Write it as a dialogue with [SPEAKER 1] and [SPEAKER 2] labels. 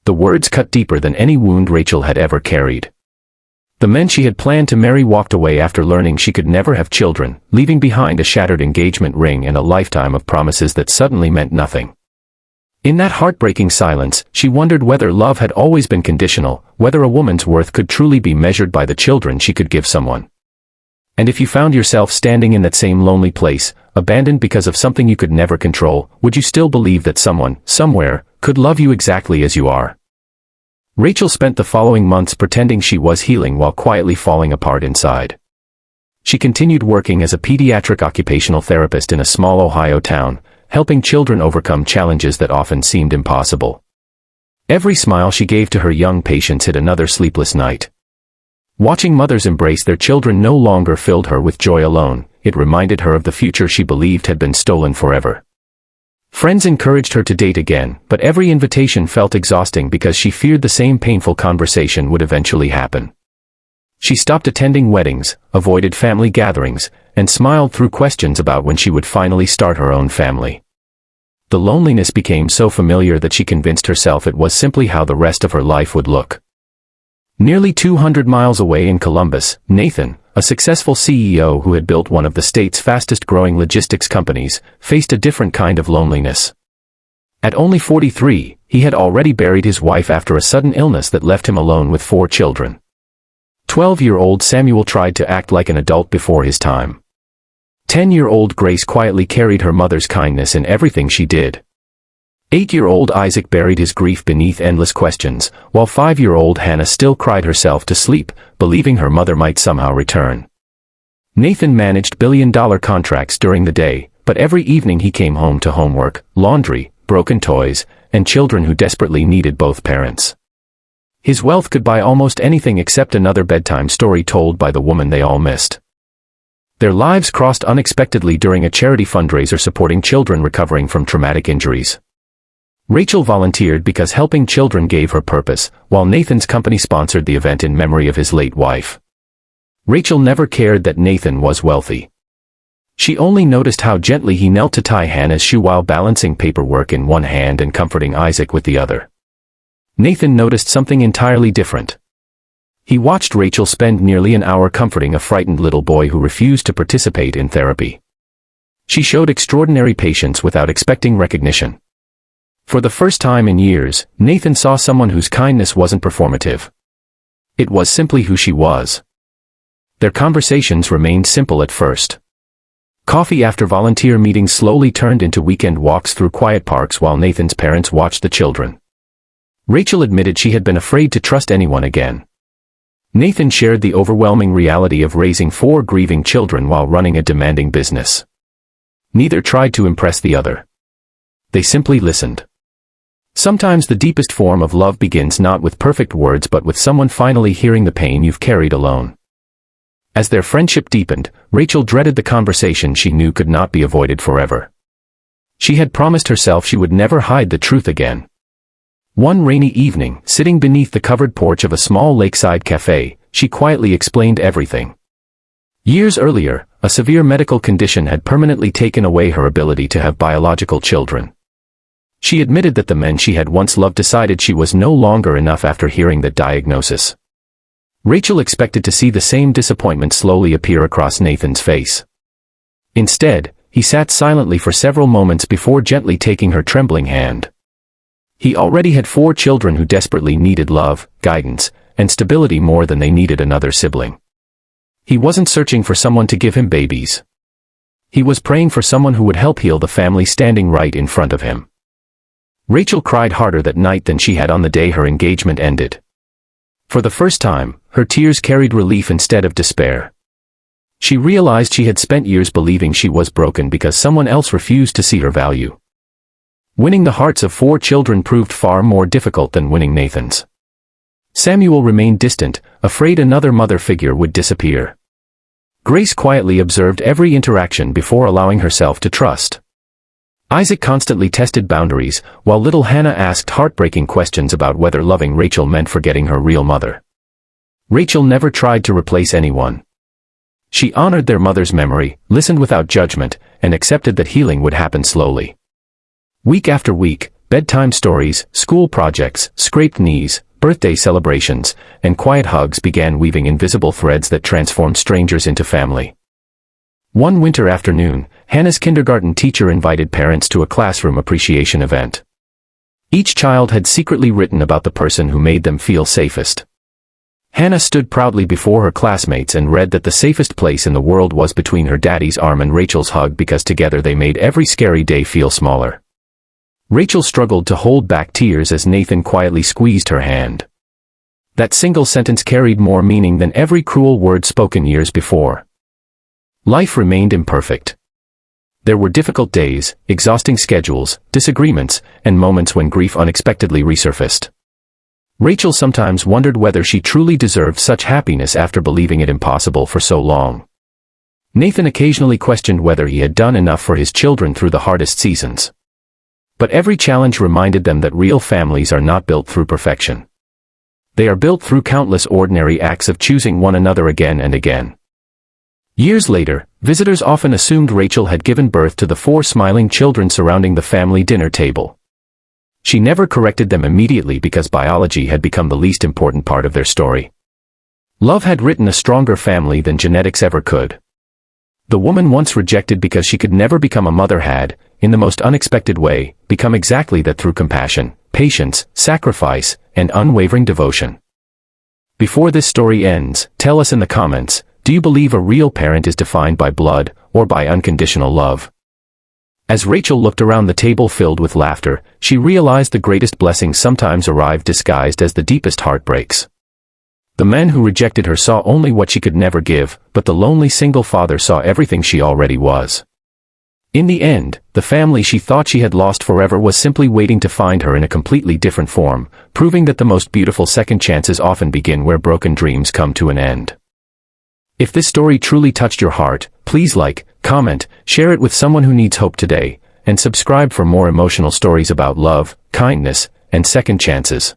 [SPEAKER 1] The words cut deeper than any wound Rachel had ever carried. The men she had planned to marry walked away after learning she could never have children, leaving behind a shattered engagement ring and a lifetime of promises that suddenly meant nothing. In that heartbreaking silence, she wondered whether love had always been conditional, whether a woman's worth could truly be measured by the children she could give someone. And if you found yourself standing in that same lonely place, abandoned because of something you could never control, would you still believe that someone, somewhere, could love you exactly as you are? Rachel spent the following months pretending she was healing while quietly falling apart inside. She continued working as a pediatric occupational therapist in a small Ohio town, helping children overcome challenges that often seemed impossible. Every smile she gave to her young patients hid another sleepless night. Watching mothers embrace their children no longer filled her with joy alone, it reminded her of the future she believed had been stolen forever. Friends encouraged her to date again, but every invitation felt exhausting because she feared the same painful conversation would eventually happen. She stopped attending weddings, avoided family gatherings, and smiled through questions about when she would finally start her own family. The loneliness became so familiar that she convinced herself it was simply how the rest of her life would look. Nearly 200 miles away in Columbus, Nathan, a successful CEO who had built one of the state's fastest-growing logistics companies, faced a different kind of loneliness. At only 43, he had already buried his wife after a sudden illness that left him alone with 4 children. 12-year-old Samuel tried to act like an adult before his time. 10-year-old Grace quietly carried her mother's kindness in everything she did. 8-year-old Isaac buried his grief beneath endless questions, while 5-year-old Hannah still cried herself to sleep, believing her mother might somehow return. Nathan managed billion-dollar contracts during the day, but every evening he came home to homework, laundry, broken toys, and children who desperately needed both parents. His wealth could buy almost anything except another bedtime story told by the woman they all missed. Their lives crossed unexpectedly during a charity fundraiser supporting children recovering from traumatic injuries. Rachel volunteered because helping children gave her purpose, while Nathan's company sponsored the event in memory of his late wife. Rachel never cared that Nathan was wealthy. She only noticed how gently he knelt to tie Hannah's shoe while balancing paperwork in one hand and comforting Isaac with the other. Nathan noticed something entirely different. He watched Rachel spend nearly an hour comforting a frightened little boy who refused to participate in therapy. She showed extraordinary patience without expecting recognition. For the first time in years, Nathan saw someone whose kindness wasn't performative. It was simply who she was. Their conversations remained simple at first. Coffee after volunteer meetings slowly turned into weekend walks through quiet parks while Nathan's parents watched the children. Rachel admitted she had been afraid to trust anyone again. Nathan shared the overwhelming reality of raising 4 grieving children while running a demanding business. Neither tried to impress the other. They simply listened. Sometimes the deepest form of love begins not with perfect words but with someone finally hearing the pain you've carried alone. As their friendship deepened, Rachel dreaded the conversation she knew could not be avoided forever. She had promised herself she would never hide the truth again. One rainy evening, sitting beneath the covered porch of a small lakeside cafe, she quietly explained everything. Years earlier, a severe medical condition had permanently taken away her ability to have biological children. She admitted that the men she had once loved decided she was no longer enough after hearing that diagnosis. Rachel expected to see the same disappointment slowly appear across Nathan's face. Instead, he sat silently for several moments before gently taking her trembling hand. He already had 4 children who desperately needed love, guidance, and stability more than they needed another sibling. He wasn't searching for someone to give him babies. He was praying for someone who would help heal the family standing right in front of him. Rachel cried harder that night than she had on the day her engagement ended. For the first time, her tears carried relief instead of despair. She realized she had spent years believing she was broken because someone else refused to see her value. Winning the hearts of 4 children proved far more difficult than winning Nathan's. Samuel remained distant, afraid another mother figure would disappear. Grace quietly observed every interaction before allowing herself to trust. Isaac constantly tested boundaries, while little Hannah asked heartbreaking questions about whether loving Rachel meant forgetting her real mother. Rachel never tried to replace anyone. She honored their mother's memory, listened without judgment, and accepted that healing would happen slowly. Week after week, Bedtime stories, school projects, scraped knees, birthday celebrations, and quiet hugs began weaving invisible threads that transformed strangers into family. One winter afternoon, Hannah's kindergarten teacher invited parents to a classroom appreciation event. Each child had secretly written about the person who made them feel safest. Hannah stood proudly before her classmates and read that the safest place in the world was between her daddy's arm and Rachel's hug because together they made every scary day feel smaller. Rachel struggled to hold back tears as Nathan quietly squeezed her hand. That single sentence carried more meaning than every cruel word spoken years before. Life remained imperfect. There were difficult days, exhausting schedules, disagreements, and moments when grief unexpectedly resurfaced. Rachel sometimes wondered whether she truly deserved such happiness after believing it impossible for so long. Nathan occasionally questioned whether he had done enough for his children through the hardest seasons. But every challenge reminded them that real families are not built through perfection. They are built through countless ordinary acts of choosing one another again and again. Years later, visitors often assumed Rachel had given birth to the 4 smiling children surrounding the family dinner table. She never corrected them immediately because biology had become the least important part of their story. Love had written a stronger family than genetics ever could. The woman once rejected because she could never become a mother had, in the most unexpected way, become exactly that through compassion, patience, sacrifice, and unwavering devotion. Before this story ends, tell us in the comments, do you believe a real parent is defined by blood, or by unconditional love? As Rachel looked around the table filled with laughter, she realized the greatest blessings sometimes arrive disguised as the deepest heartbreaks. The men who rejected her saw only what she could never give, but the lonely single father saw everything she already was. In the end, the family she thought she had lost forever was simply waiting to find her in a completely different form, proving that the most beautiful second chances often begin where broken dreams come to an end. If this story truly touched your heart, please like, comment, share it with someone who needs hope today, and subscribe for more emotional stories about love, kindness, and second chances.